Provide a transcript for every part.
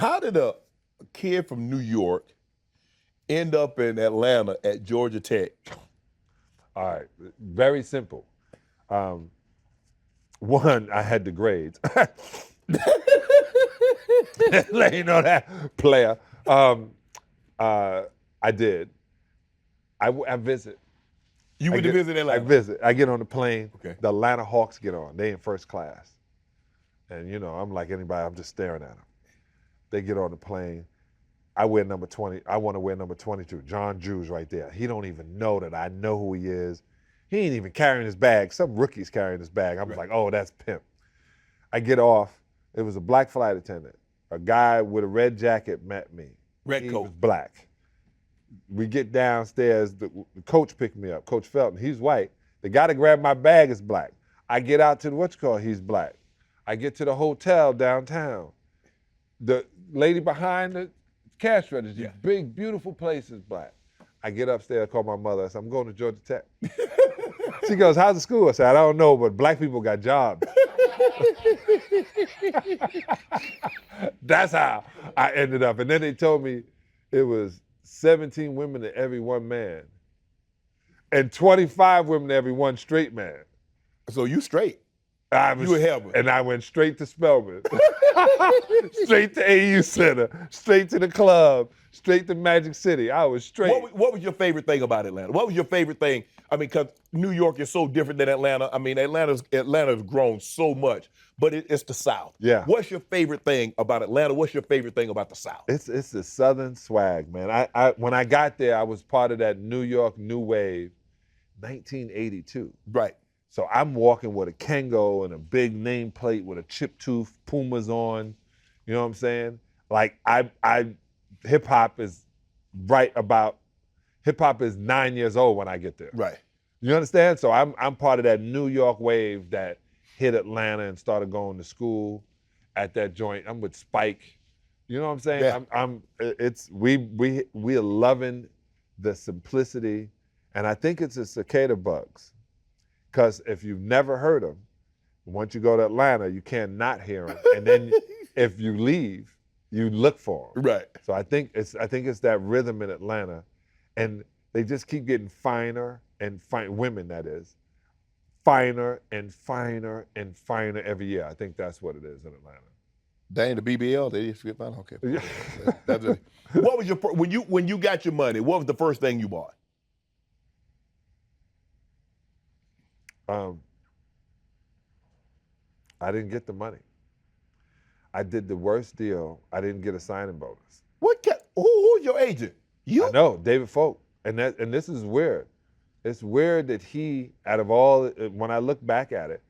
How did a kid from New York end up in Atlanta at Georgia Tech? All right, very simple. One, I had the grades. Let you know that, player. I did. I visit. You went to visit Atlanta? I visit. I get on the plane. Okay. The Atlanta Hawks get on. They in first class. And, you know, I'm like anybody. I'm just staring at them. They get on the plane. I wear number 20. I want to wear number 22. John Drew's right there. He don't even know that I know who he is. He ain't even carrying his bag. Some rookie's carrying his bag. I was like, oh, that's pimp. I get off. It was a black flight attendant. A guy with a red jacket met me. Red He coat. was black. We get downstairs. The coach picked me up, Coach Felton. He's white. The guy that grabbed my bag is black. I get out to the he's black. I get to the hotel downtown. The lady behind the cash register, big, beautiful place is black. I get upstairs, call my mother. I said, I'm going to Georgia Tech. She goes, how's the school? I said, I don't know, but black people got jobs. That's how I ended up. And then they told me it was 17 women to every one man and 25 women to every one straight man. So you straight. You were helping. And I went straight to Spelman, straight to AU Center, straight to the club, straight to Magic City. I was straight. What was your favorite thing about Atlanta? What was your favorite thing? I mean, because New York is so different than Atlanta. I mean, Atlanta's grown so much, but it's the South. Yeah. What's your favorite thing about Atlanta? What's your favorite thing about the South? It's the Southern swag, man. I when I got there, I was part of that New York New Wave, 1982. Right. So I'm walking with a Kango and a big nameplate with a chip tooth, Pumas on. You know what I'm saying? Like hip hop is 9 years old when I get there. Right. You understand? So I'm part of that New York wave that hit Atlanta and started going to school at that joint. I'm with Spike. You know what I'm saying? Yeah. We're loving the simplicity, and I think it's the cicada bugs. Because if you've never heard them, once you go to Atlanta, you can't not hear them. And then if you leave, you look for them. Right. So I think it's that rhythm in Atlanta, and they just keep getting finer and women, that is, finer and finer and finer every year. I think that's what it is in Atlanta. Dang, the BBL, they just get fine. Okay. That's it. What was when you got your money? What was the first thing you bought? I didn't get the money. I did the worst deal. I didn't get a signing bonus. Who's your agent? You? I know, David Folk. And this is weird. It's weird that he, out of all, when I look back at it,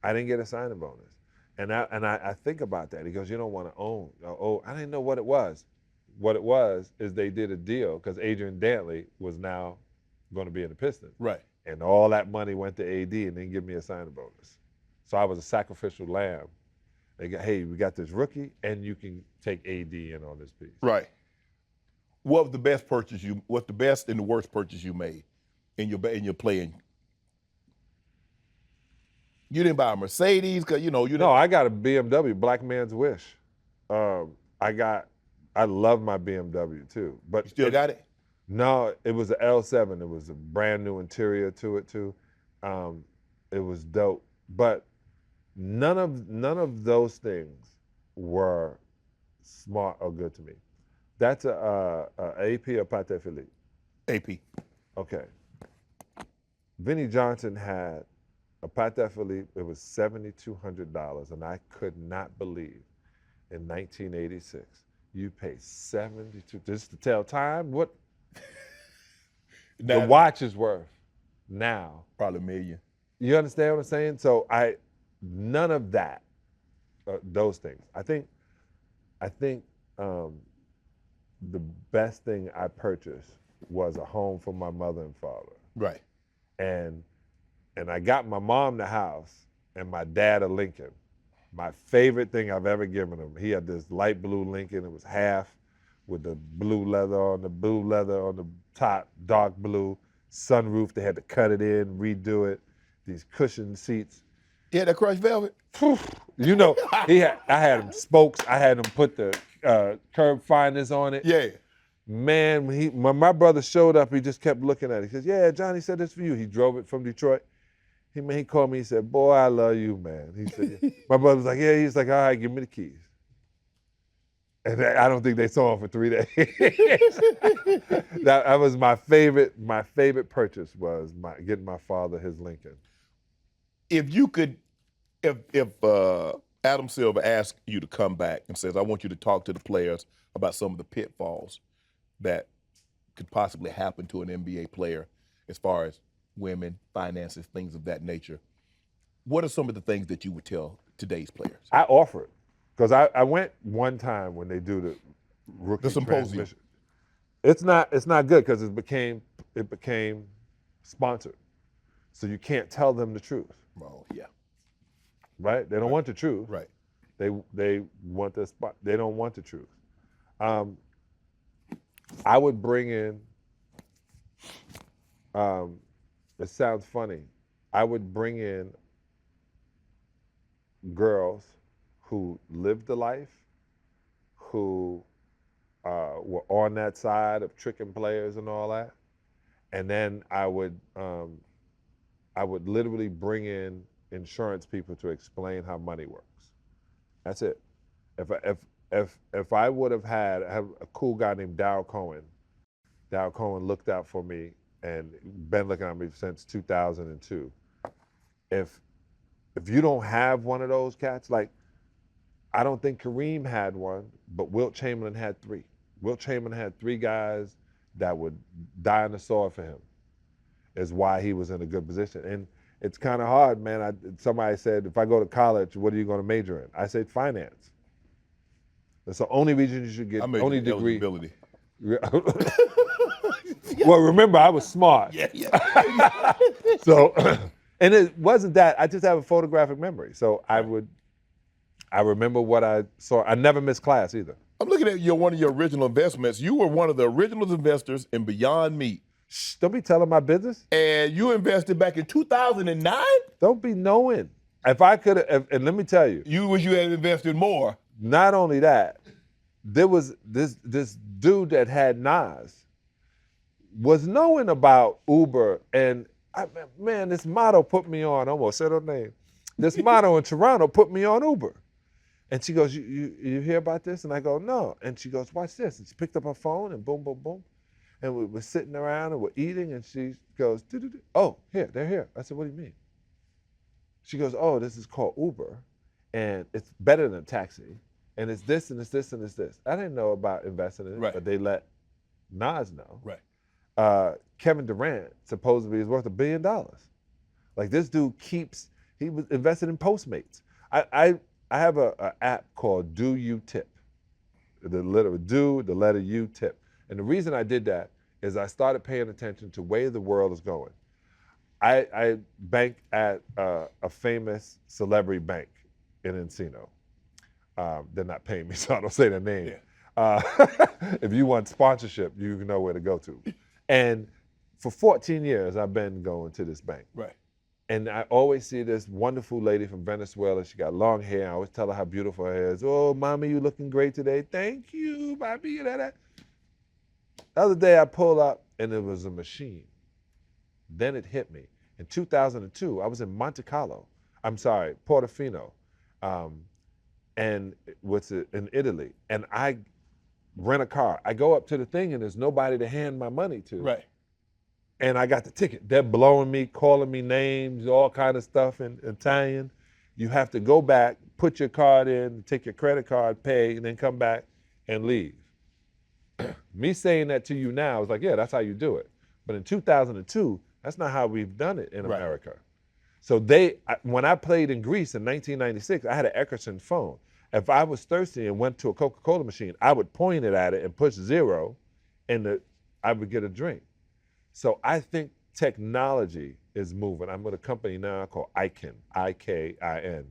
I didn't get a signing bonus. And I think about that. He goes, you don't want to own. Oh, I didn't know what it was. What it was is they did a deal because Adrian Dantley was now going to be in the Pistons. Right. And all that money went to AD and didn't give me a signing bonus. So I was a sacrificial lamb. They go, hey, we got this rookie and you can take AD in on this piece. Right. What's the best and the worst purchase you made in your playing? You didn't buy a Mercedes because you didn't. No, I got a BMW, black man's wish. I love my BMW too. But you still got it? No, it was an L7. It was a brand new interior to it too. It was dope. But none of those things were smart or good to me. That's a AP or Patek Philippe? AP. Okay. Vinnie Johnson had a Patek Philippe. It was $7,200, and I could not believe in 1986 you pay $72. Just to tell time what the watch is worth now. Probably $1 million. You understand what I'm saying? So none of that, those things. I think the best thing I purchased was a home for my mother and father. Right. And I got my mom the house and my dad a Lincoln. My favorite thing I've ever given him. He had this light blue Lincoln. It was half with the blue leather on the top, dark blue, sunroof. They had to cut it in, redo it. These cushioned seats. He had that crushed velvet? You know, I had him spokes. I had him put the curb finders on it. Yeah. Man, when my brother showed up, he just kept looking at it. He says, yeah, Johnny said this for you. He drove it from Detroit. He called me, he said, boy, I love you, man. He said, yeah. My brother was like, yeah. He's like, all right, give me the keys. And I don't think they saw him for 3 days. that was my favorite purchase was getting my father his Lincoln. If you could, if Adam Silver asked you to come back and says, I want you to talk to the players about some of the pitfalls that could possibly happen to an NBA player as far as women, finances, things of that nature, what are some of the things that you would tell today's players? I offer it. Because I went one time when they do the rookie symposium. transmission. It's not good because it became sponsored. So you can't tell them the truth. Oh, yeah. Right? They don't want the truth. Right. They want the spot. They don't want the truth. I would bring in, it sounds funny, I would bring in girls who lived the life, who were on that side of tricking players and all that, and then I would literally bring in insurance people to explain how money works. That's it. If I would have had a cool guy named Dow Cohen looked out for me and been looking at me since 2002. If you don't have one of those cats, like I don't think Kareem had one, but Wilt Chamberlain had 3. Wilt Chamberlain had 3 guys that would die on the sword for him, is why he was in a good position. And it's kind of hard, man. Somebody said, if I go to college, what are you going to major in? I said finance. That's the only reason you should get only degree. Eligibility. Well, remember, I was smart. Yeah. So, and it wasn't that. I just have a photographic memory. So I remember what I saw. I never missed class either. I'm looking at one of your original investments. You were one of the original investors in Beyond Meat. Shh, don't be telling my business. And you invested back in 2009? Don't be knowing. If I could have, and let me tell you. You wish you had invested more. Not only that, there was this dude that had Nas was knowing about Uber, and man, this motto put me on. I almost said her name. This motto in Toronto put me on Uber. And she goes, you hear about this? And I go, no. And she goes, watch this. And she picked up her phone and boom, boom, boom. And we were sitting around and we're eating, and she goes, doo-doo-doo. Oh, here, they're here. I said, what do you mean? She goes, oh, this is called Uber, and it's better than a taxi, and it's this, and it's this, and it's this. I didn't know about investing in it, right. But they let Nas know. Right. Kevin Durant supposedly is worth $1 billion. Like this dude he was invested in Postmates. I have a app called Do You Tip. The letter Do, the letter U, Tip. And the reason I did that is I started paying attention to where the world is going. I bank at a famous celebrity bank in Encino. They're not paying me, so I don't say their name. Yeah. If you want sponsorship, you know where to go to. And for 14 years, I've been going to this bank. Right. And I always see this wonderful lady from Venezuela. She got long hair. I always tell her how beautiful her hair is. Oh, mommy, you looking great today. Thank you, mommy. The other day I pulled up and it was a machine. Then it hit me. In 2002, I was in Portofino, and in Italy. And I rent a car. I go up to the thing and there's nobody to hand my money to. Right. And I got the ticket. They're blowing me, calling me names, all kind of stuff in Italian. You have to go back, put your card in, take your credit card, pay, and then come back and leave. Me saying that to you now is like, yeah, that's how you do it. But in 2002, that's not how we've done it in America. So when I played in Greece in 1996, I had an Eckerson phone. If I was thirsty and went to a Coca-Cola machine, I would point it at it and push 0, and I would get a drink. So I think technology is moving. I'm with a company now called IKIN, I-K-I-N.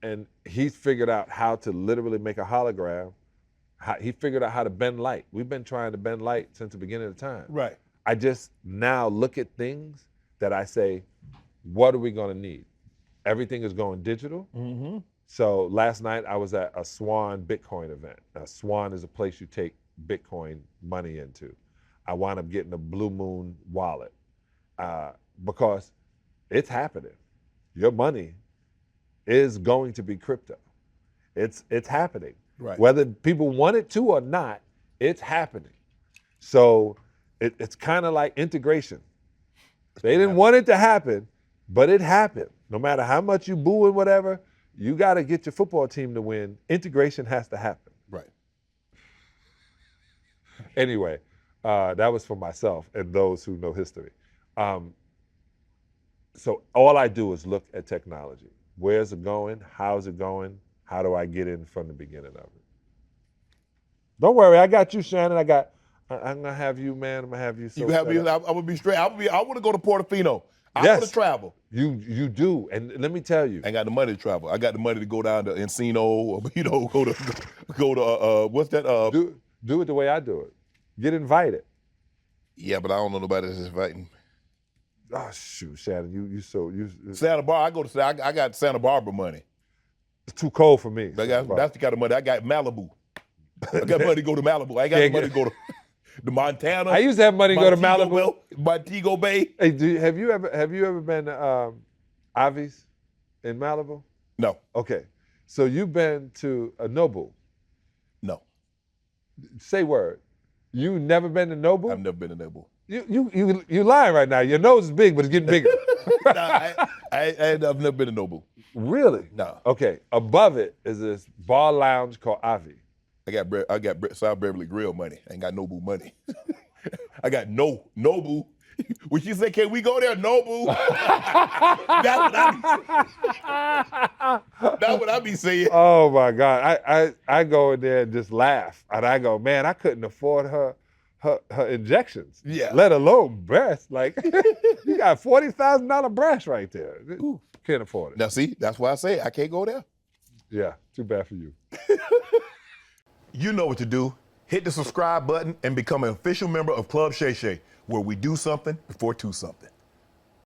And he's figured out how to literally make a hologram. He figured out how to bend light. We've been trying to bend light since the beginning of time. Right. I just now look at things that I say, what are we going to need? Everything is going digital. Mm-hmm. So last night I was at a Swan Bitcoin event. Swan is a place you take Bitcoin money into. I wound up getting a Blue Moon wallet because it's happening. Your money is going to be crypto. It's happening. Right. Whether people want it to or not, it's happening. So it's kind of like integration. They didn't want it to happen, but it happened. No matter how much you boo and whatever, you got to get your football team to win. Integration has to happen. Right. Anyway, that was for myself and those who know history. So all I do is look at technology. Where's it going? How's it going? How do I get in from the beginning of it? Don't worry, I got you, Shannon. I'm gonna have you, man. I'm gonna have you. So You have me. I would be straight. I want to go to Portofino. I Yes. want to travel. You do, and let me tell you. I ain't got the money to travel. I got the money to go down to Encino, or, go to what's that? Do it the way I do it. Get invited. Yeah, but I don't know nobody that's inviting. Oh shoot, Shannon, you Santa Barbara. I got Santa Barbara money. it's too cold for me. That's the kind of money I got. Malibu. I got money to go to Malibu. I ain't got the money to go to Montana. I used to have money to go to Malibu. Montego Bay. Hey, have you ever been to Avi's in Malibu? No, Okay, so you've been to a Nobu. no. Say word. You never been to Nobu? I've never been to Nobu. You lying right now. Your nose is big, but it's getting bigger. I've never been to Nobu. Really? No. Okay. Above it is this bar lounge called Avi. I got South Beverly Grill money. I ain't got Nobu money. I got Nobu. When she said, "Can we go there, Nobu?" That's what I be saying. Oh my God. I go in there and just laugh. And I go, man, I couldn't afford her injections. Yeah. Let alone breast. Like you got $40,000 breast right there. Ooh. Can't afford it. Now see, that's why I say I can't go there. Yeah, too bad for you. You know what to do. Hit the subscribe button and become an official member of Club Shay Shay, where we do something before two something.